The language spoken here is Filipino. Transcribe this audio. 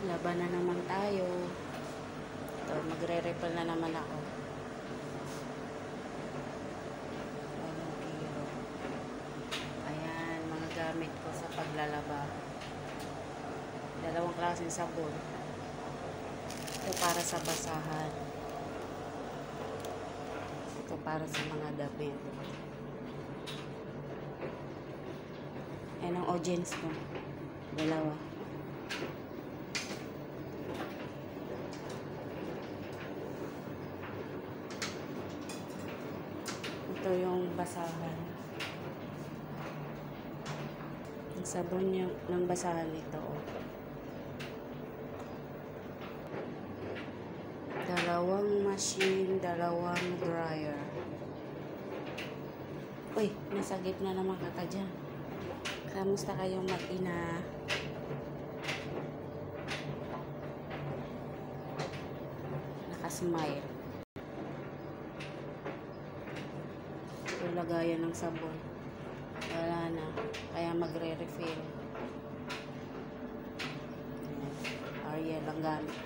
Laban na naman tayo. Ito, magre-refill na naman ako. 1 kilo. Ayan, mga gamit ko sa paglalaba. Dalawang klaseng sabon. Ito para sa basahan. Ito para sa mga damit. Ayan ang audience ko. Dalawa. Ito yung basahan. Ang sabon ng basahan nito. Dalawang machine, dalawang dryer. Uy, nasa gitna naman kata dyan. Kamusta kayong mag-ina? Nakasmile. Ito lagayan ng sabon. Wala na. Kaya magre-refill. Ariel ang gamit.